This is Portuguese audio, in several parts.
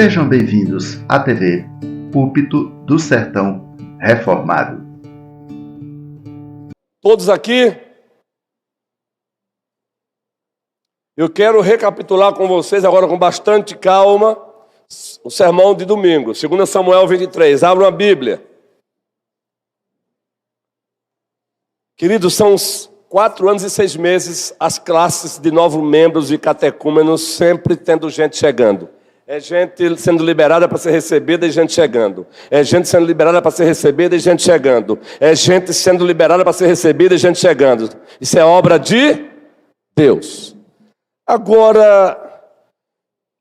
Sejam bem-vindos à TV Púlpito do Sertão Reformado. Todos aqui? Eu quero recapitular com vocês agora com bastante calma o sermão de domingo, 2 Samuel 23. Abram a Bíblia. Queridos, são uns 4 anos e 6 meses as classes de novos membros e catecúmenos sempre tendo gente chegando. É gente sendo liberada para ser recebida e gente chegando. É gente sendo liberada para ser recebida e gente chegando. É gente sendo liberada para ser recebida e gente chegando. Isso é obra de Deus. Agora,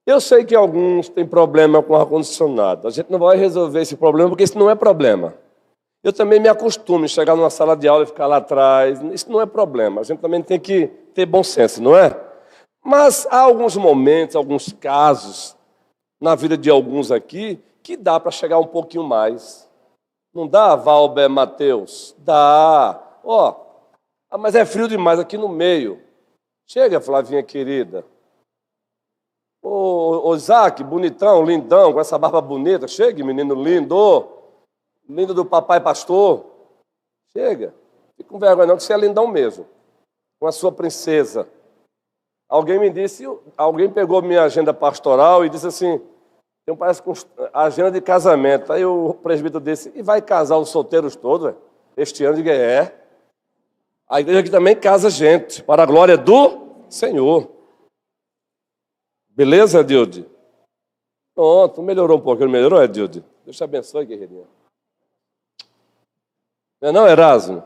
eu sei que alguns têm problema com ar-condicionado. A gente não vai resolver esse problema porque isso não é problema. Eu também me acostumo a chegar numa sala de aula e ficar lá atrás. Isso não é problema. A gente também tem que ter bom senso, não é? Mas há alguns momentos, alguns casos na vida de alguns aqui, que dá para chegar um pouquinho mais. Não dá, Valber, Mateus? Dá. Mas é frio demais aqui no meio. Chega, Flavinha querida. Ô Isaac, bonitão, lindão, com essa barba bonita. Chega, menino lindo. Lindo do papai pastor. Chega. Fica com vergonha não, que você é lindão mesmo. Com a sua princesa. Alguém pegou minha agenda pastoral e disse assim, parece com agenda de casamento. Aí o presbítero disse, e vai casar os solteiros todos, este ano? Eu digo, é. A igreja aqui também casa gente, para a glória do Senhor. Beleza, Dilde? Pronto, melhorou um pouco. Não melhorou, Dilde? Deus te abençoe, guerreirinha. Não, Erasmo?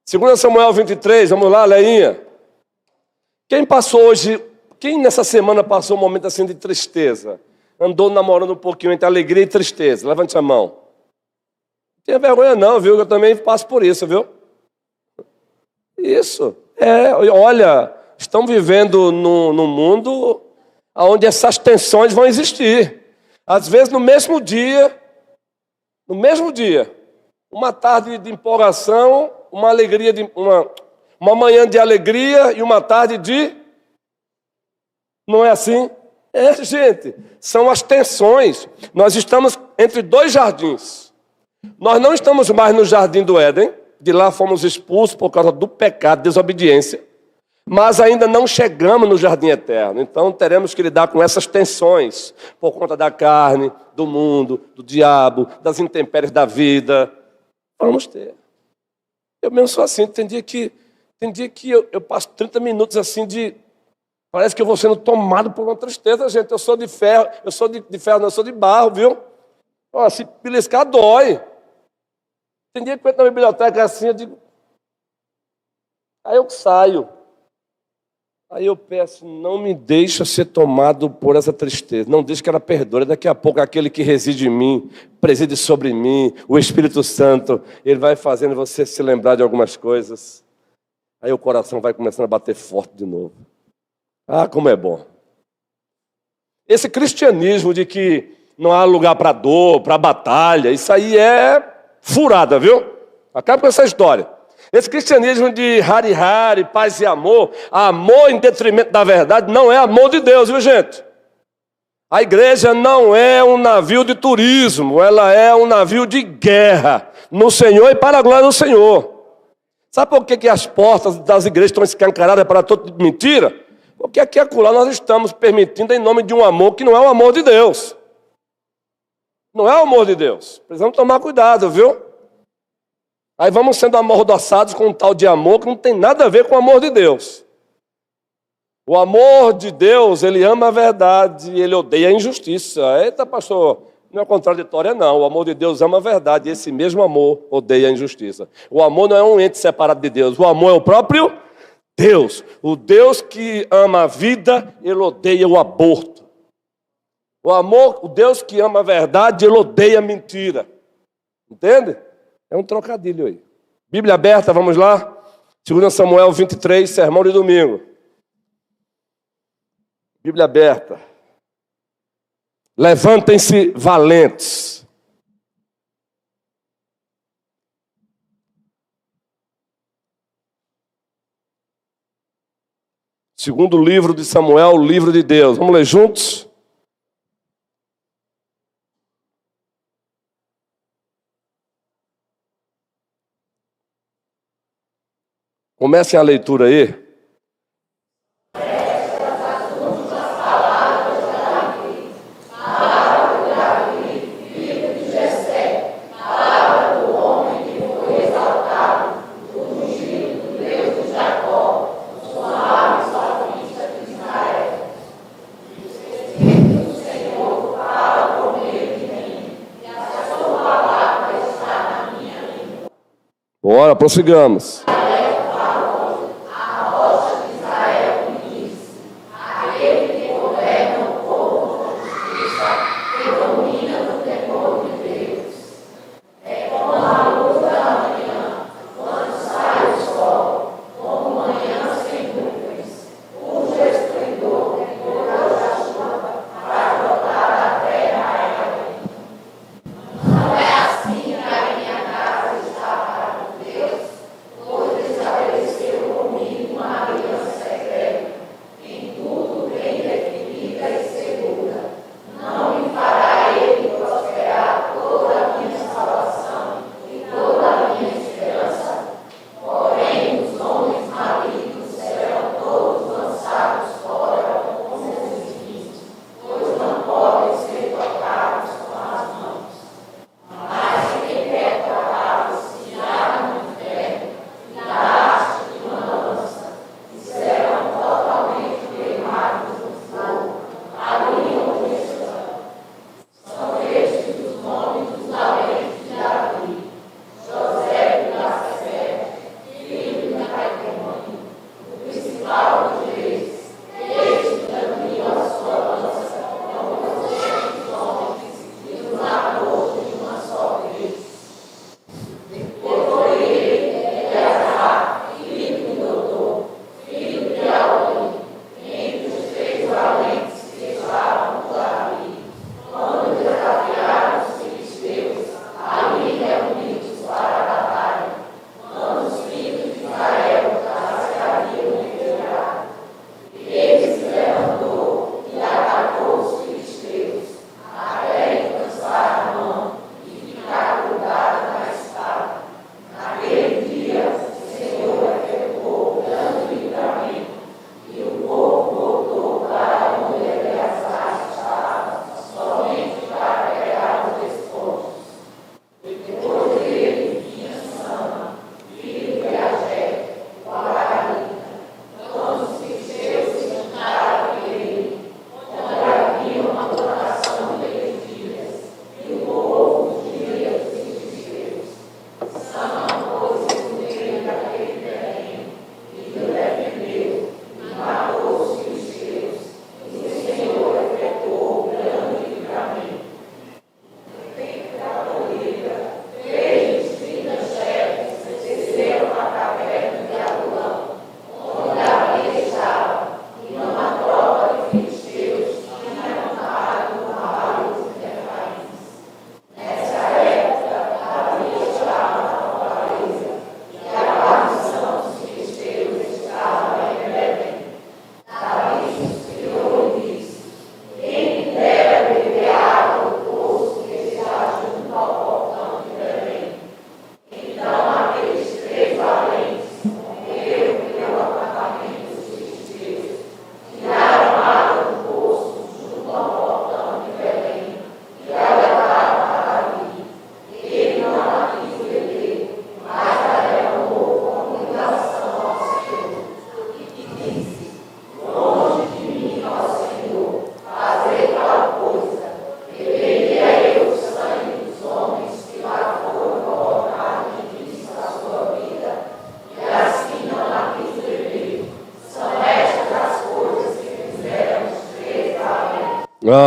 2 Samuel 23, vamos lá, Leinha. Quem nessa semana passou um momento assim de tristeza? Andou namorando um pouquinho entre alegria e tristeza? Levante a mão. Não tenha vergonha não, viu? Eu também passo por isso, viu? Isso. Olha, estão vivendo num mundo onde essas tensões vão existir. Às vezes no mesmo dia, uma tarde de empolgação, uma manhã de alegria e uma tarde de... Não é assim? Gente, são as tensões. Nós estamos entre 2 jardins. Nós não estamos mais no jardim do Éden. De lá fomos expulsos por causa do pecado, desobediência. Mas ainda não chegamos no jardim eterno. Então teremos que lidar com essas tensões. Por conta da carne, do mundo, do diabo, das intempéries da vida. Vamos ter. Eu mesmo sou assim. Tem dia que eu passo 30 minutos assim de... Parece que eu vou sendo tomado por uma tristeza, gente. Eu sou de ferro, não, eu sou de barro, viu? Se beliscar, dói. Tem dia que eu entro na biblioteca assim, eu digo... Aí eu saio. Aí eu peço, não me deixa ser tomado por essa tristeza. Não deixe que ela perdoe. Daqui a pouco aquele que reside em mim, preside sobre mim, o Espírito Santo, ele vai fazendo você se lembrar de algumas coisas. Aí o coração vai começando a bater forte de novo. Como é bom. Esse cristianismo de que não há lugar para dor, para batalha, isso aí é furada, viu? Acaba com essa história. Esse cristianismo de hari-hari, paz e amor em detrimento da verdade, não é amor de Deus, viu, gente? A igreja não é um navio de turismo, ela é um navio de guerra no Senhor e para a glória do Senhor. Sabe por que as portas das igrejas estão escancaradas para toda mentira? Porque aqui e acolá nós estamos permitindo em nome de um amor que não é o amor de Deus. Não é o amor de Deus. Precisamos tomar cuidado, viu? Aí vamos sendo amordaçados com um tal de amor que não tem nada a ver com o amor de Deus. O amor de Deus, ele ama a verdade e ele odeia a injustiça. Eita, pastor, não é contraditória, não. O amor de Deus ama a verdade e esse mesmo amor odeia a injustiça. O amor não é um ente separado de Deus. O amor é o próprio Deus. O Deus que ama a vida, ele odeia o aborto. O Deus que ama a verdade, ele odeia a mentira. Entende? É um trocadilho aí. Bíblia aberta, vamos lá? 2 Samuel 23, sermão de domingo. Bíblia aberta. Levantem-se valentes. Segundo livro de Samuel, o livro de Deus. Vamos ler juntos? Comecem a leitura aí. Bora, prossigamos.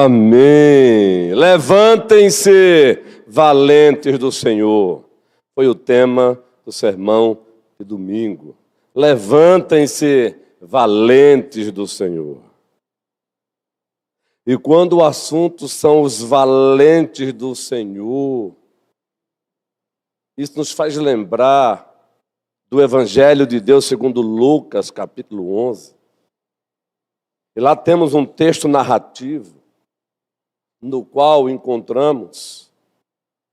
Amém. Levantem-se, valentes do Senhor. Foi o tema do sermão de domingo. Levantem-se, valentes do Senhor. E quando o assunto são os valentes do Senhor, isso nos faz lembrar do Evangelho de Deus segundo Lucas, capítulo 11. E lá temos um texto narrativo no qual encontramos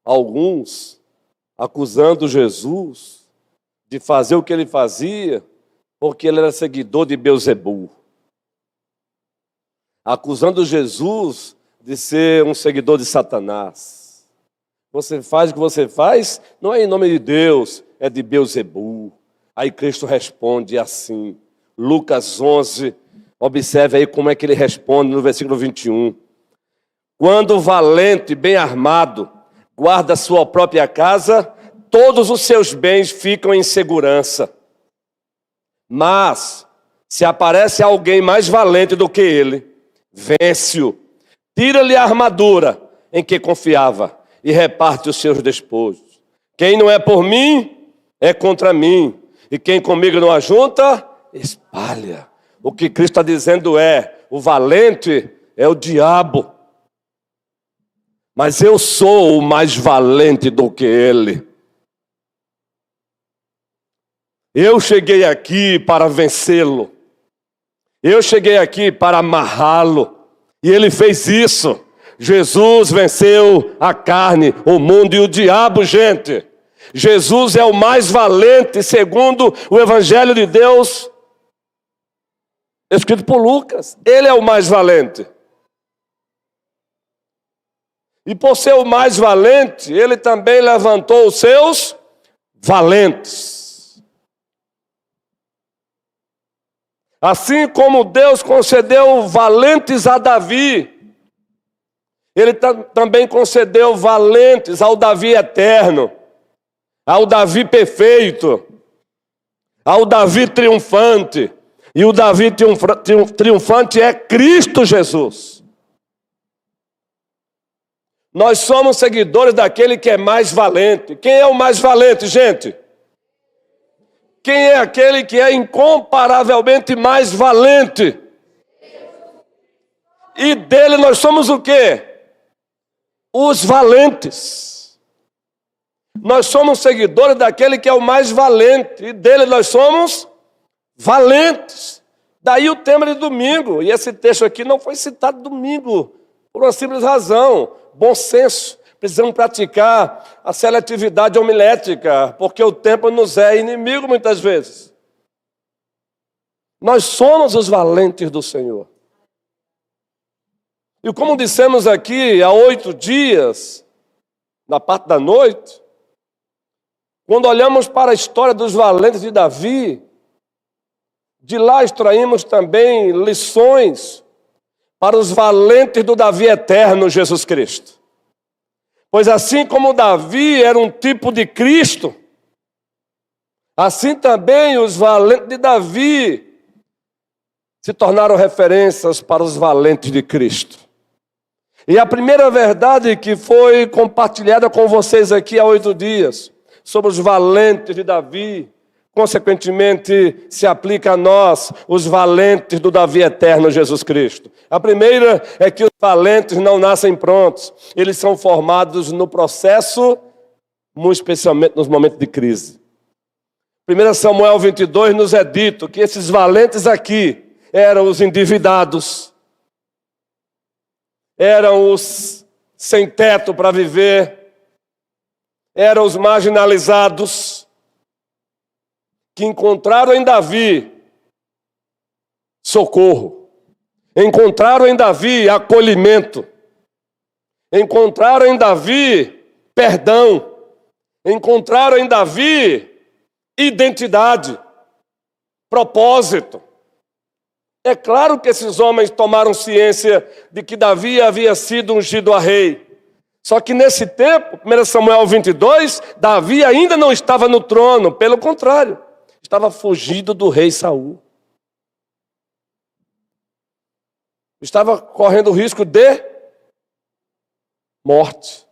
alguns acusando Jesus de fazer o que ele fazia porque ele era seguidor de Beelzebul, acusando Jesus de ser um seguidor de Satanás. Você faz o que você faz, não é em nome de Deus, é de Beelzebul. Aí Cristo responde assim, Lucas 11, observe aí como é que ele responde no versículo 21. Quando o valente, bem armado, guarda sua própria casa, todos os seus bens ficam em segurança. Mas, se aparece alguém mais valente do que ele, vence-o, tira-lhe a armadura em que confiava e reparte os seus despojos. Quem não é por mim, é contra mim. E quem comigo não ajunta, espalha. O que Cristo está dizendo é, o valente é o diabo. Mas eu sou o mais valente do que ele. Eu cheguei aqui para vencê-lo. Eu cheguei aqui para amarrá-lo. E ele fez isso. Jesus venceu a carne, o mundo e o diabo, gente. Jesus é o mais valente, segundo o Evangelho de Deus, escrito por Lucas. Ele é o mais valente. E por ser o mais valente, ele também levantou os seus valentes. Assim como Deus concedeu valentes a Davi, ele também concedeu valentes ao Davi eterno, ao Davi perfeito, ao Davi triunfante. E o Davi triunfante é Cristo Jesus. Nós somos seguidores daquele que é mais valente. Quem é o mais valente, gente? Quem é aquele que é incomparavelmente mais valente? E dele nós somos o quê? Os valentes. Nós somos seguidores daquele que é o mais valente. E dele nós somos valentes. Daí o tema de domingo. E esse texto aqui não foi citado domingo, por uma simples razão. Bom senso. Precisamos praticar a seletividade homilética, porque o tempo nos é inimigo muitas vezes. Nós somos os valentes do Senhor. E como dissemos aqui há 8 dias, na parte da noite, quando olhamos para a história dos valentes de Davi, de lá extraímos também lições para os valentes do Davi eterno, Jesus Cristo. Pois assim como Davi era um tipo de Cristo, assim também os valentes de Davi se tornaram referências para os valentes de Cristo. E a primeira verdade que foi compartilhada com vocês aqui há 8 dias, sobre os valentes de Davi, consequentemente se aplica a nós, os valentes do Davi eterno, Jesus Cristo. A primeira é que os valentes não nascem prontos, eles são formados no processo, muito especialmente nos momentos de crise. 1 Samuel 22 nos é dito que esses valentes aqui eram os endividados, eram os sem teto para viver, eram os marginalizados, que encontraram em Davi socorro, encontraram em Davi acolhimento, encontraram em Davi perdão, encontraram em Davi identidade, propósito. É claro que esses homens tomaram ciência de que Davi havia sido ungido a rei. Só que nesse tempo, 1 Samuel 22, Davi ainda não estava no trono, pelo contrário, estava fugido do rei Saul. Estava correndo o risco de morte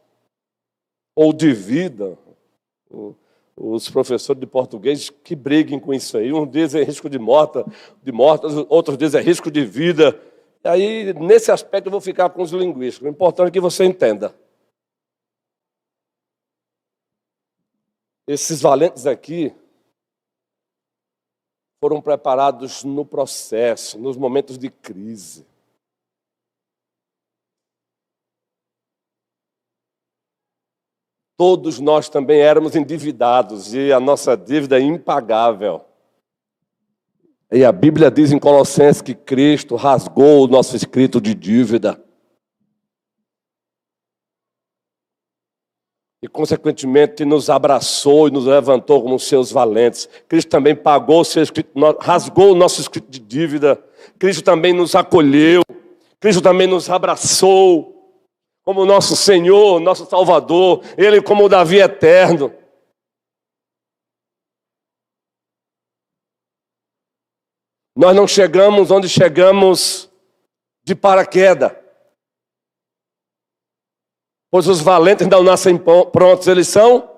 ou de vida. Os professores de português que briguem com isso aí. Um dizem é risco de morte, outros dizem é risco de vida. E aí, nesse aspecto, eu vou ficar com os linguísticos. O importante é que você entenda. Esses valentes aqui foram preparados no processo, nos momentos de crise. Todos nós também éramos endividados e a nossa dívida é impagável. E a Bíblia diz em Colossenses que Cristo rasgou o nosso escrito de dívida. E, consequentemente, nos abraçou e nos levantou como seus valentes. Cristo também pagou o seu escrito, rasgou o nosso escrito de dívida. Cristo também nos acolheu. Cristo também nos abraçou como nosso Senhor, nosso Salvador. Ele como o Davi eterno. Nós não chegamos onde chegamos de paraquedas. Pois os valentes não nascem prontos, eles são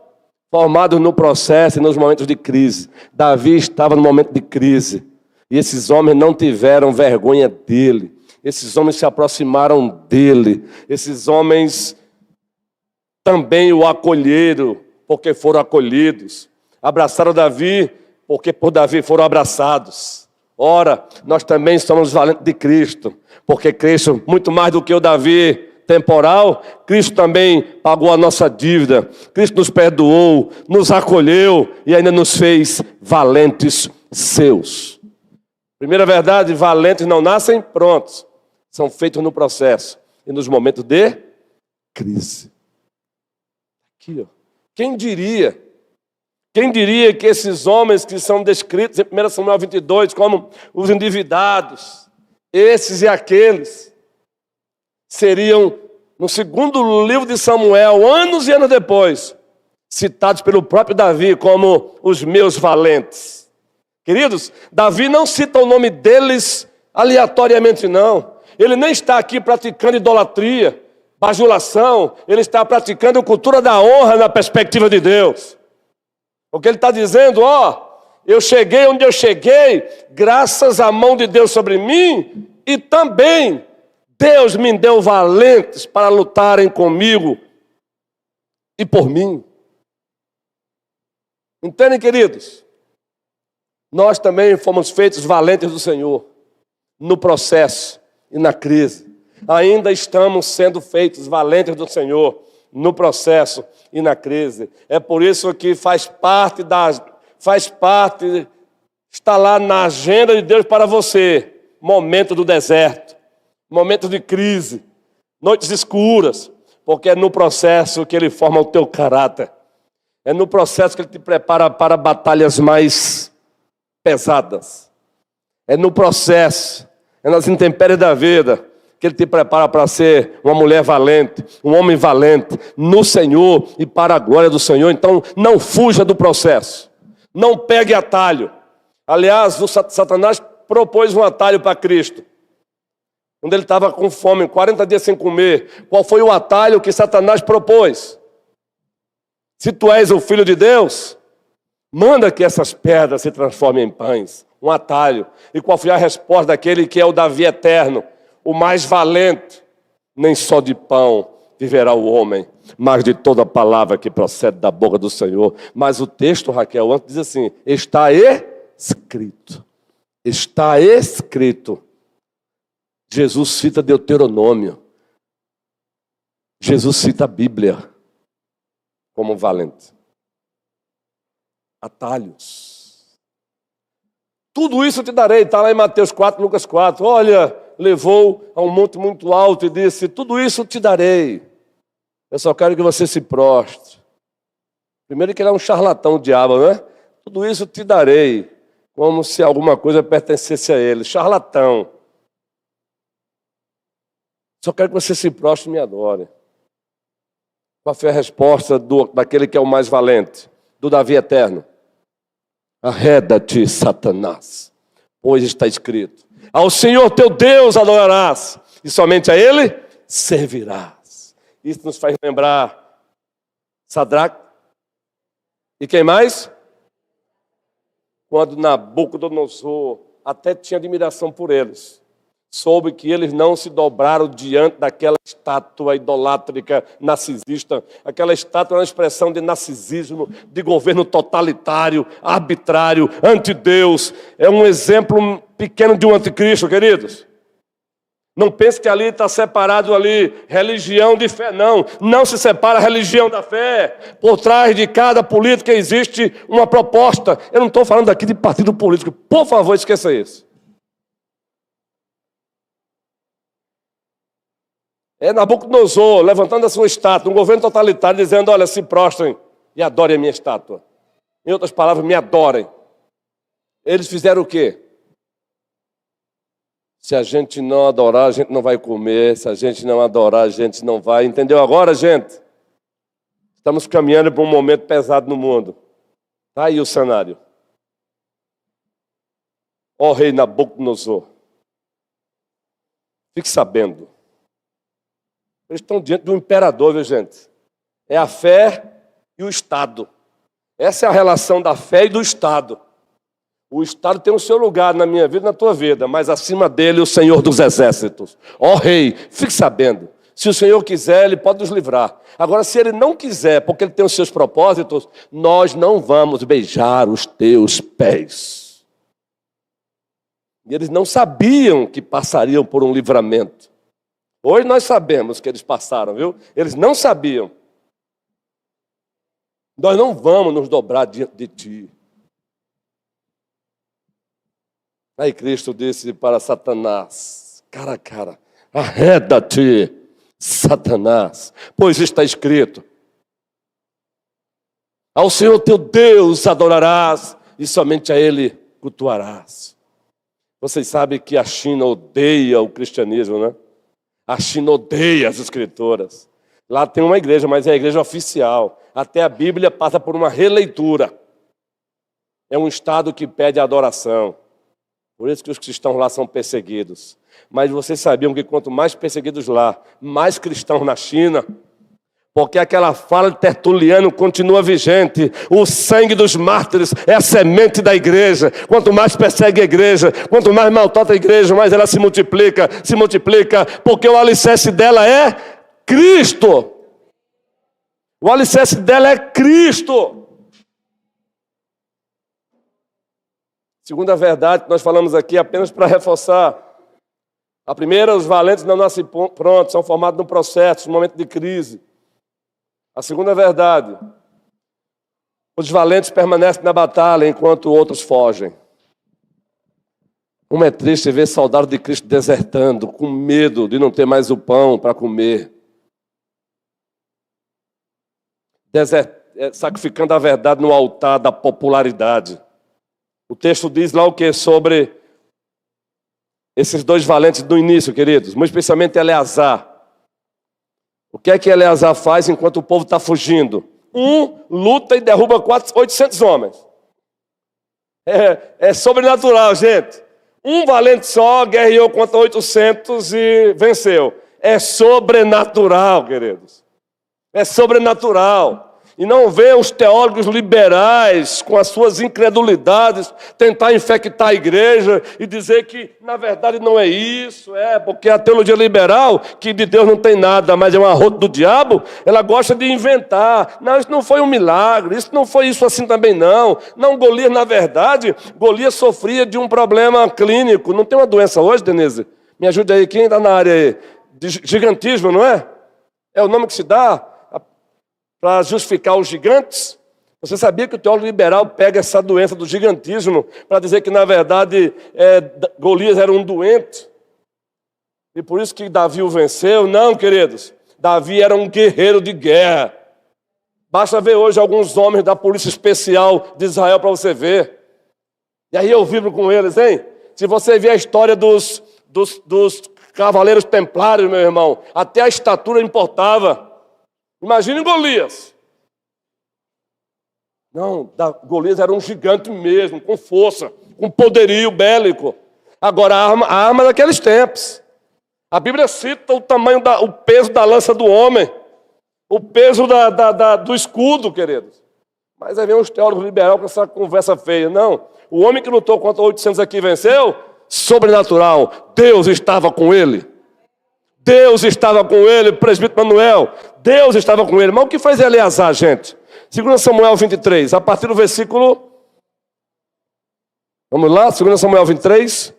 formados no processo e nos momentos de crise. Davi estava no momento de crise. E esses homens não tiveram vergonha dele. Esses homens se aproximaram dele. Esses homens também o acolheram, porque foram acolhidos. Abraçaram Davi, porque por Davi foram abraçados. Ora, nós também somos valentes de Cristo, porque Cristo, muito mais do que o Davi temporal, Cristo também pagou a nossa dívida. Cristo nos perdoou, nos acolheu e ainda nos fez valentes seus. Primeira verdade, valentes não nascem prontos, são feitos no processo e nos momentos de crise. Aqui, ó. Quem diria que esses homens que são descritos em 1 Samuel 22 como os endividados, esses e aqueles, seriam, no segundo livro de Samuel, anos e anos depois, citados pelo próprio Davi como os meus valentes. Queridos, Davi não cita o nome deles aleatoriamente, não. Ele nem está aqui praticando idolatria, bajulação. Ele está praticando cultura da honra na perspectiva de Deus. Porque ele está dizendo, eu cheguei onde eu cheguei, graças à mão de Deus sobre mim, e também Deus me deu valentes para lutarem comigo e por mim. Entendem, queridos? Nós também fomos feitos valentes do Senhor, no processo e na crise. Ainda estamos sendo feitos valentes do Senhor, no processo e na crise. É por isso que está lá na agenda de Deus para você, momento do deserto, momento de crise, noites escuras, porque é no processo que Ele forma o teu caráter. É no processo que Ele te prepara para batalhas mais pesadas. É no processo, é nas intempéries da vida que Ele te prepara para ser uma mulher valente, um homem valente, no Senhor e para a glória do Senhor. Então, não fuja do processo. Não pegue atalho. Aliás, o Satanás propôs um atalho para Cristo. Quando ele estava com fome, 40 dias sem comer, qual foi o atalho que Satanás propôs? Se tu és o Filho de Deus, manda que essas pedras se transformem em pães. Um atalho. E qual foi a resposta daquele que é o Davi eterno, o mais valente? Nem só de pão viverá o homem, mas de toda palavra que procede da boca do Senhor. Mas o texto, Raquel, antes diz assim, está escrito. Está escrito. Jesus cita Deuteronômio. Jesus cita a Bíblia como valente. Atalhos. Tudo isso te darei. Está lá em Mateus 4, Lucas 4. Olha, levou a um monte muito alto e disse, tudo isso te darei. Eu só quero que você se prostre. Primeiro que ele é um charlatão, o diabo, né? Tudo isso te darei. Como se alguma coisa pertencesse a ele. Charlatão. Só quero que você se prostre e me adore. Qual foi a resposta daquele que é o mais valente? Do Davi eterno. Arreda-te, Satanás, pois está escrito, ao Senhor teu Deus adorarás, e somente a Ele servirás. Isso nos faz lembrar Sadraque e quem mais? Quando Nabucodonosor até tinha admiração por eles, soube que eles não se dobraram diante daquela estátua idolátrica narcisista. Aquela estátua é uma expressão de narcisismo, de governo totalitário, arbitrário, anti-Deus. É um exemplo pequeno de um anticristo, queridos. Não pense que ali está separado ali religião de fé, não. Não se separa a religião da fé. Por trás de cada política existe uma proposta. Eu não estou falando aqui de partido político. Por favor, esqueça isso. É Nabucodonosor levantando a sua estátua, um governo totalitário, dizendo, olha, se prostrem e adorem a minha estátua. Em outras palavras, me adorem. Eles fizeram o quê? Se a gente não adorar, a gente não vai comer. Se a gente não adorar, a gente não vai. Entendeu agora, gente? Estamos caminhando para um momento pesado no mundo. Está aí o cenário. Ó rei Nabucodonosor, fique sabendo. Eles estão diante do imperador, viu, gente? É a fé e o Estado. Essa é a relação da fé e do Estado. O Estado tem o seu lugar na minha vida e na tua vida, mas acima dele o Senhor dos Exércitos. Ó rei, fique sabendo, se o Senhor quiser, Ele pode nos livrar. Agora, se Ele não quiser, porque Ele tem os seus propósitos, nós não vamos beijar os teus pés. E eles não sabiam que passariam por um livramento. Hoje nós sabemos que eles passaram, viu? Eles não sabiam. Nós não vamos nos dobrar diante de ti. Aí Cristo disse para Satanás, cara a cara, arreda-te, Satanás, pois está escrito, ao Senhor teu Deus adorarás e somente a Ele cultuarás. Vocês sabem que a China odeia o cristianismo, né? A China odeia as escrituras. Lá tem uma igreja, mas é a igreja oficial. Até a Bíblia passa por uma releitura. É um estado que pede adoração. Por isso que os cristãos lá são perseguidos. Mas vocês sabiam que quanto mais perseguidos lá, mais cristãos na China, porque aquela fala de Tertuliano continua vigente. O sangue dos mártires é a semente da igreja. Quanto mais persegue a igreja, quanto mais maltrata a igreja, mais ela se multiplica, porque o alicerce dela é Cristo. O alicerce dela é Cristo. Segunda verdade que nós falamos aqui, apenas para reforçar. A primeira, os valentes não nascem prontos, são formados num processo, num momento de crise. A segunda verdade, os valentes permanecem na batalha enquanto outros fogem. Como é triste ver soldado de Cristo desertando, com medo de não ter mais o pão para comer. Sacrificando a verdade no altar da popularidade. O texto diz lá o que sobre esses dois valentes do início, queridos, muito especialmente Eleazar. O que é que Eleazar faz enquanto o povo está fugindo? Luta e derruba 800 homens. É sobrenatural, gente. Um valente só guerreou contra 800 e venceu. É sobrenatural, queridos. É sobrenatural. E não vê os teólogos liberais, com as suas incredulidades, tentar infectar a igreja e dizer que, na verdade, não é isso. Porque a teologia liberal, que de Deus não tem nada, mas é um arroto do diabo, ela gosta de inventar. Não, isso não foi um milagre, isso não foi isso assim também, não. Não, Golias, na verdade, Golias sofria de um problema clínico. Não tem uma doença hoje, Denise? Me ajude aí, quem está na área aí? De gigantismo, não é? É o nome que se dá para justificar os gigantes. Você sabia que o teólogo liberal pega essa doença do gigantismo para dizer que, na verdade, Golias era um doente? E por isso que Davi o venceu? Não, queridos. Davi era um guerreiro de guerra. Basta ver hoje alguns homens da polícia especial de Israel para você ver. E aí eu vibro com eles, hein? Se você ver a história dos cavaleiros templários, meu irmão, até a estatura importava. Imagine Golias. Não, Golias era um gigante mesmo, com força, com poderio bélico. Agora, a arma daqueles tempos. A Bíblia cita o tamanho, o peso da lança do homem, o peso do escudo, queridos. Mas aí vem os teólogos liberais com essa conversa feia. Não, o homem que lutou contra 800 aqui venceu, sobrenatural. Deus estava com ele. Deus estava com ele, presbítero Manuel. Deus estava com ele. Mas o que faz Eleazar, gente? 2 Samuel 23, a partir do versículo... Vamos lá, 2 Samuel 23.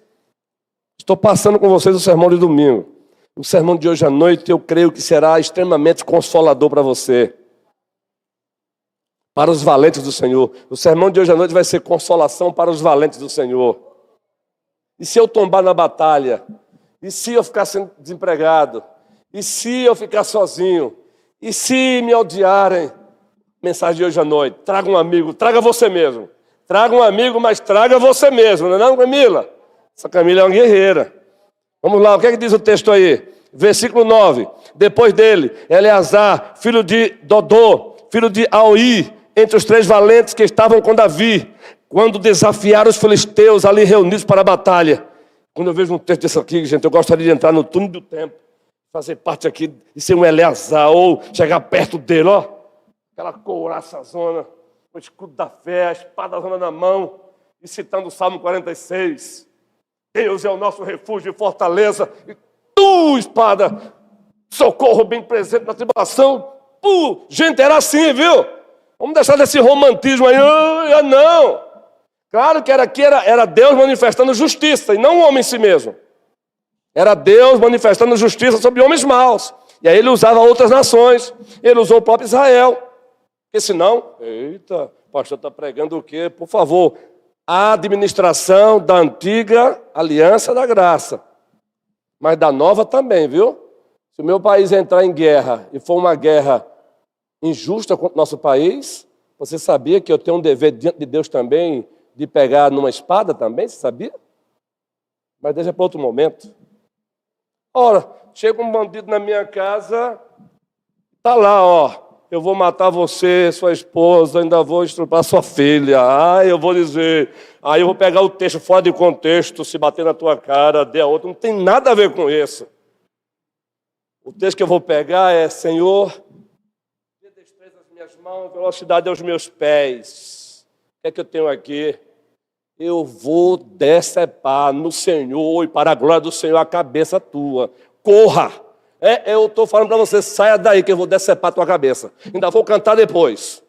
Estou passando com vocês o sermão de domingo. O sermão de hoje à noite eu creio que será extremamente consolador para você. Para os valentes do Senhor. O sermão de hoje à noite vai ser consolação para os valentes do Senhor. E se eu tombar na batalha? E se eu ficar sendo desempregado? E se eu ficar sozinho? E se me odiarem? Mensagem de hoje à noite. Traga um amigo, traga você mesmo. Traga um amigo, mas traga você mesmo. Não é não, Camila? Essa Camila é uma guerreira. Vamos lá, o que é que diz o texto aí? Versículo 9. Depois dele, Eleazar, filho de Dodô, filho de Aui, entre os 3 valentes que estavam com Davi, quando desafiaram os filisteus ali reunidos para a batalha. Quando eu vejo um texto desse aqui, gente, eu gostaria de entrar no túnel do tempo, fazer parte aqui e ser um Eleazar, ou chegar perto dele, ó. Aquela couraça zona, o escudo da fé, a espada zona na mão, e citando o Salmo 46. Deus é o nosso refúgio e fortaleza, e tu, espada, socorro bem presente na tribulação. Gente, era assim, viu? Vamos deixar desse romantismo aí. Não. Claro que era Deus manifestando justiça, e não o homem em si mesmo. Era Deus manifestando justiça sobre homens maus. E aí ele usava outras nações. Ele usou o próprio Israel. Porque senão, eita, o pastor está pregando o quê? Por favor, a administração da antiga aliança da graça. Mas da nova também, viu? Se o meu país entrar em guerra, e for uma guerra injusta contra o nosso país, você sabia que eu tenho um dever diante de Deus também, de pegar numa espada também, você sabia? Mas deixa para outro momento. Ora, chega um bandido na minha casa, tá lá, ó, eu vou matar você, sua esposa, ainda vou estrupar sua filha, eu vou dizer, aí eu vou pegar o texto fora de contexto, se bater na tua cara, dê a outra, não tem nada a ver com isso. O texto que eu vou pegar é, Senhor, dê destreza às minhas mãos, velocidade aos meus pés. O que é que eu tenho aqui? Eu vou decepar no Senhor e para a glória do Senhor a cabeça tua. Corra! Eu estou falando para você, saia daí que eu vou decepar a tua cabeça. Ainda vou cantar depois.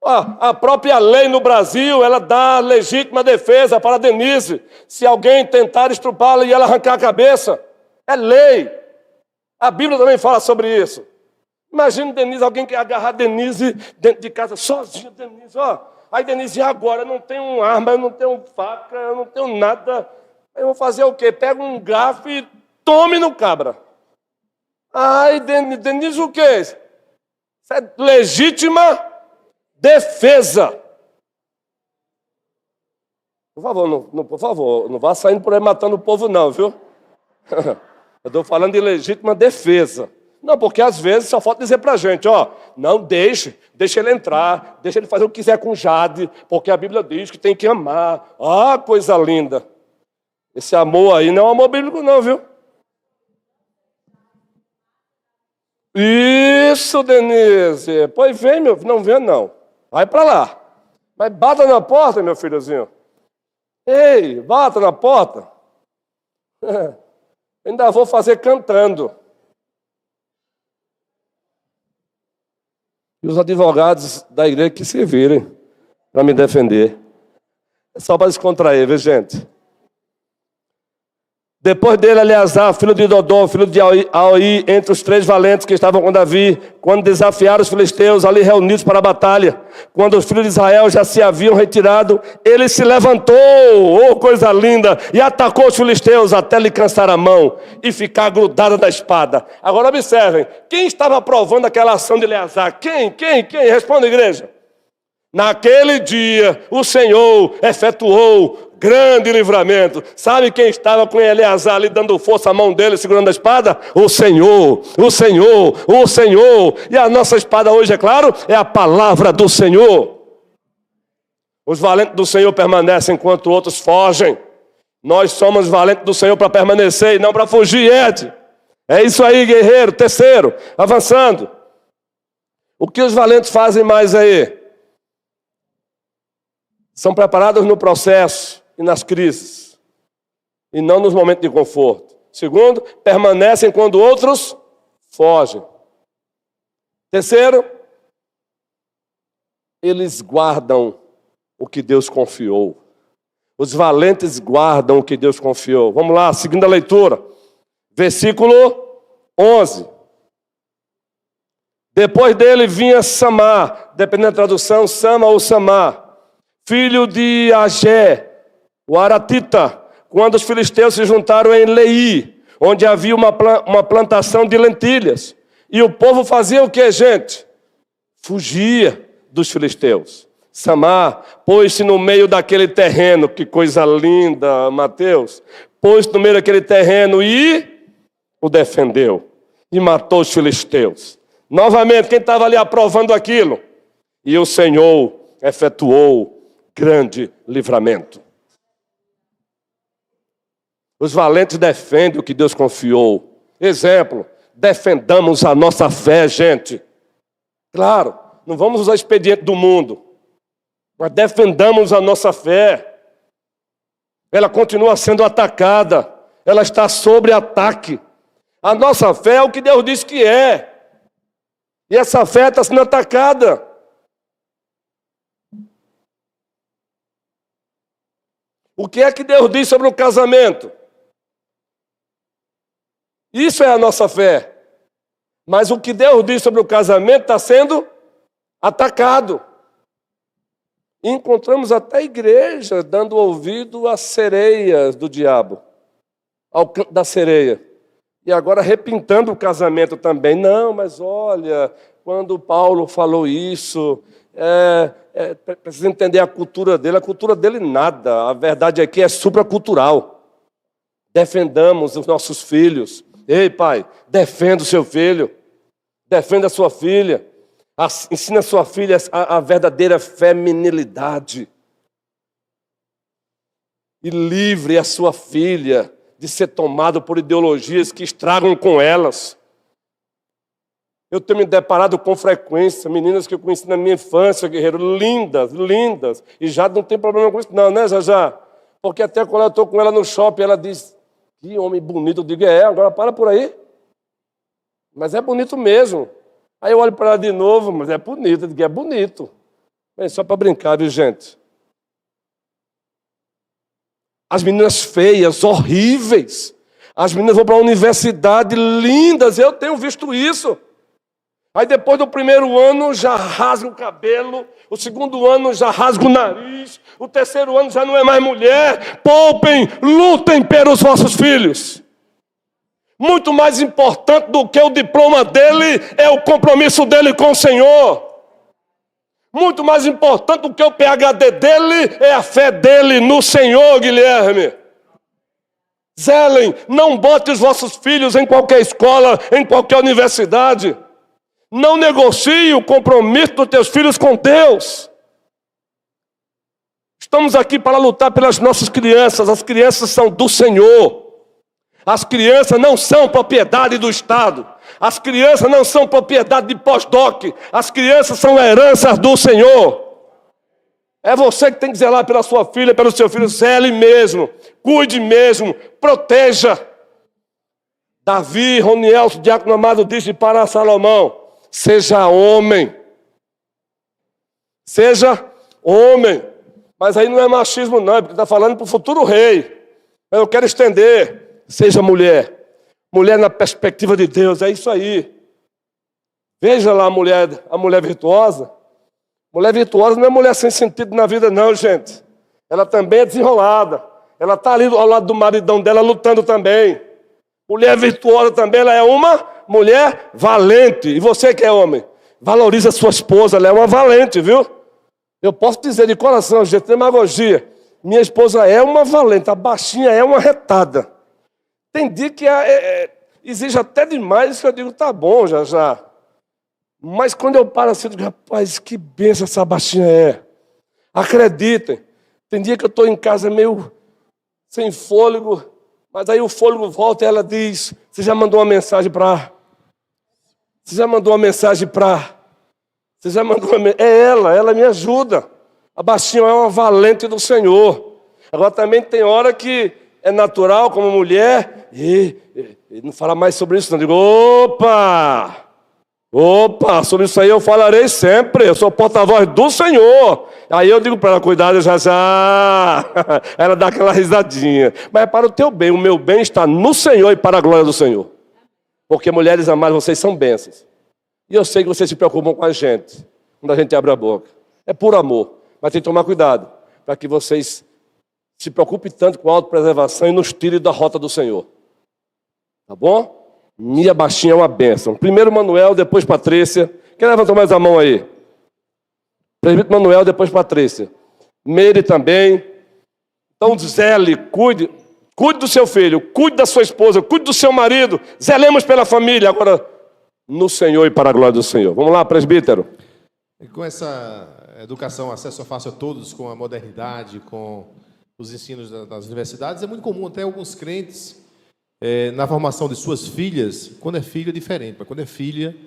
A própria lei no Brasil, ela dá legítima defesa para a Denise. Se alguém tentar estrupá-la e ela arrancar a cabeça, é lei. A Bíblia também fala sobre isso. Imagina Denise, alguém que agarrar Denise dentro de casa, sozinha, Denise, ó. Aí Denise, e agora? Eu não tenho arma, eu não tenho faca, eu não tenho nada. Eu vou fazer o quê? Pega um garfo e tome no cabra. Ai, Denise, o quê? Isso é legítima defesa. Por favor, não vá saindo por aí matando o povo não, viu? Eu estou falando de legítima defesa. Não, porque às vezes só falta dizer pra gente, ó, não deixa ele entrar, deixa ele fazer o que quiser com Jade, porque a Bíblia diz que tem que amar. Ah, coisa linda. Esse amor aí não é um amor bíblico não, viu? Isso, Denise. Pois vem, meu filho. Não vem, não. Vai pra lá. Mas bata na porta, meu filhozinho. Ei, bata na porta. Ainda vou fazer cantando. E os advogados da igreja que se virem para me defender. É só para descontrair, viu, gente? Depois dele, Eleazar, filho de Dodô, filho de Aui, entre os 3 valentes que estavam com Davi, quando desafiaram os filisteus ali reunidos para a batalha, quando os filhos de Israel já se haviam retirado, ele se levantou, oh coisa linda, e atacou os filisteus até lhe cansar a mão e ficar grudada da espada. Agora observem, quem estava aprovando aquela ação de Eleazar? Quem? Responda, igreja. Naquele dia, o Senhor efetuou grande livramento. Sabe quem estava com Eleazar ali dando força à mão dele, segurando a espada? O Senhor. E a nossa espada hoje, é claro, é a palavra do Senhor. Os valentes do Senhor permanecem enquanto outros fogem. Nós somos valentes do Senhor para permanecer e não para fugir, Ed. É isso aí, guerreiro. Terceiro, avançando. O que os valentes fazem mais aí? São preparados no processo e nas crises, e não nos momentos de conforto. Segundo, permanecem quando outros fogem. Terceiro, eles guardam o que Deus confiou. Os valentes guardam o que Deus confiou. Vamos lá, segunda leitura. Versículo 11. Depois dele vinha Samar, dependendo da tradução, Sama ou Samar, filho de Agé, o Aratita, quando os filisteus se juntaram em Lei, onde havia uma plantação de lentilhas. E o povo fazia o que, gente? Fugia dos filisteus. Samar pôs-se no meio daquele terreno, que coisa linda, Mateus. Pôs-se no meio daquele terreno e o defendeu. E matou os filisteus. Novamente, quem estava ali aprovando aquilo? E o Senhor efetuou grande livramento. Os valentes defendem o que Deus confiou. Exemplo, defendamos a nossa fé, gente. Claro, não vamos usar expediente do mundo, mas defendamos a nossa fé. Ela continua sendo atacada. Ela está sob ataque. A nossa fé é o que Deus diz que é. E essa fé está sendo atacada. O que é que Deus diz sobre o casamento? Isso é a nossa fé. Mas o que Deus diz sobre o casamento está sendo atacado. Encontramos até igrejas dando ouvido às sereias do diabo, ao canto da sereia. E agora repintando o casamento também. Não, mas olha, quando Paulo falou isso, precisa entender a cultura dele nada. A verdade aqui é supracultural. Defendamos os nossos filhos. Ei, pai, defenda o seu filho. Defenda a sua filha. Ensina a sua filha a verdadeira feminilidade. E livre a sua filha de ser tomada por ideologias que estragam com elas. Eu tenho me deparado com frequência, meninas que eu conheci na minha infância, guerreiro, lindas, lindas. E já não tem problema com isso não, né, já? Porque até quando eu estou com ela no shopping, ela diz, que homem bonito. Eu digo, agora para por aí. Mas é bonito mesmo. Aí eu olho para ela de novo, mas é bonito. Eu digo, é bonito. Bem, só para brincar, viu, gente? As meninas feias, horríveis. As meninas vão para a universidade, lindas. Eu tenho visto isso. Aí depois do primeiro ano já rasga o cabelo. O segundo ano já rasga o nariz. O terceiro ano já não é mais mulher. Poupem, lutem pelos vossos filhos. Muito mais importante do que o diploma dele é o compromisso dele com o Senhor. Muito mais importante do que o PhD dele é a fé dele no Senhor, Guilherme. Zelem, não bote os vossos filhos em qualquer escola, em qualquer universidade. Não negocie o compromisso dos teus filhos com Deus. Estamos aqui para lutar pelas nossas crianças. As crianças são do Senhor. As crianças não são propriedade do Estado. As crianças não são propriedade de pós-doc. As crianças são heranças do Senhor. É você que tem que zelar pela sua filha, pelo seu filho. Zele mesmo, cuide mesmo, proteja. Davi, Ronielso, diácono amado, disse para Salomão, seja homem. Seja homem. Mas aí não é machismo não, é porque está falando para o futuro rei. Eu quero estender. Seja mulher. Mulher na perspectiva de Deus, é isso aí. Veja lá a mulher virtuosa. Mulher virtuosa não é mulher sem sentido na vida não, gente. Ela também é desenrolada. Ela está ali ao lado do maridão dela lutando também. Mulher virtuosa também, ela é uma mulher valente. E você que é homem, valoriza a sua esposa, ela é uma valente, viu? Eu posso dizer de coração, gente, demagogia. Minha esposa é uma valente, a baixinha é uma retada. Tem dia que exige até demais, que eu digo, tá bom, já. Mas quando eu paro assim, eu digo, rapaz, que bênção essa baixinha é. Acreditem, tem dia que eu estou em casa meio sem fôlego, mas aí o fôlego volta e ela diz, você já mandou uma mensagem para... É ela me ajuda. A baixinha é uma valente do Senhor. Agora também tem hora que é natural como mulher, e não fala mais sobre isso não. Eu digo, opa, sobre isso aí eu falarei sempre. Eu sou porta-voz do Senhor. Aí eu digo para ela, cuidado, já já. Ela dá aquela risadinha. Mas é para o teu bem, o meu bem está no Senhor e para a glória do Senhor. Porque, mulheres amadas, vocês são bênçãos. E eu sei que vocês se preocupam com a gente, quando a gente abre a boca. É por amor. Mas tem que tomar cuidado, para que vocês se preocupem tanto com a autopreservação e nos tirem da rota do Senhor. Tá bom? Minha baixinha é uma bênção. Primeiro Manuel, depois Patrícia. Quem levantou mais a mão aí? Presbítero Manuel, depois Patrícia. Meire também. Então, zele, cuide do seu filho, cuide da sua esposa, cuide do seu marido. Zelemos pela família, agora no Senhor e para a glória do Senhor. Vamos lá, presbítero. Com essa educação, acesso fácil a todos, com a modernidade, com os ensinos das universidades, é muito comum até alguns crentes, na formação de suas filhas, quando é filho é diferente, mas quando é filha,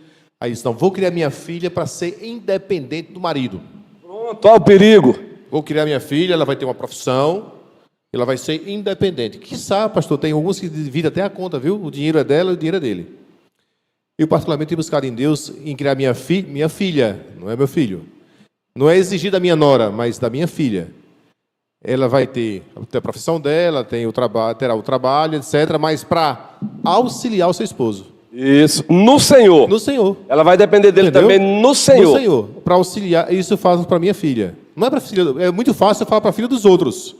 aí eles não, vou criar minha filha para ser independente do marido. Pronto, olha o perigo. Vou criar minha filha, ela vai ter uma profissão, ela vai ser independente. Quiçá, pastor, tem alguns que dividem até a conta, viu? O dinheiro é dela e o dinheiro é dele. Eu, particularmente, tenho buscado em Deus em criar minha filha, não é meu filho. Não é exigir da minha nora, mas da minha filha. Ela vai ter a profissão dela, terá o trabalho, etc., mas para auxiliar o seu esposo. Isso, no Senhor. No Senhor. Ela vai depender dele. Entendeu? Também no Senhor. No Senhor, para auxiliar. Isso eu faço para minha filha. Não é para filha, é muito fácil eu falar para a filha dos outros,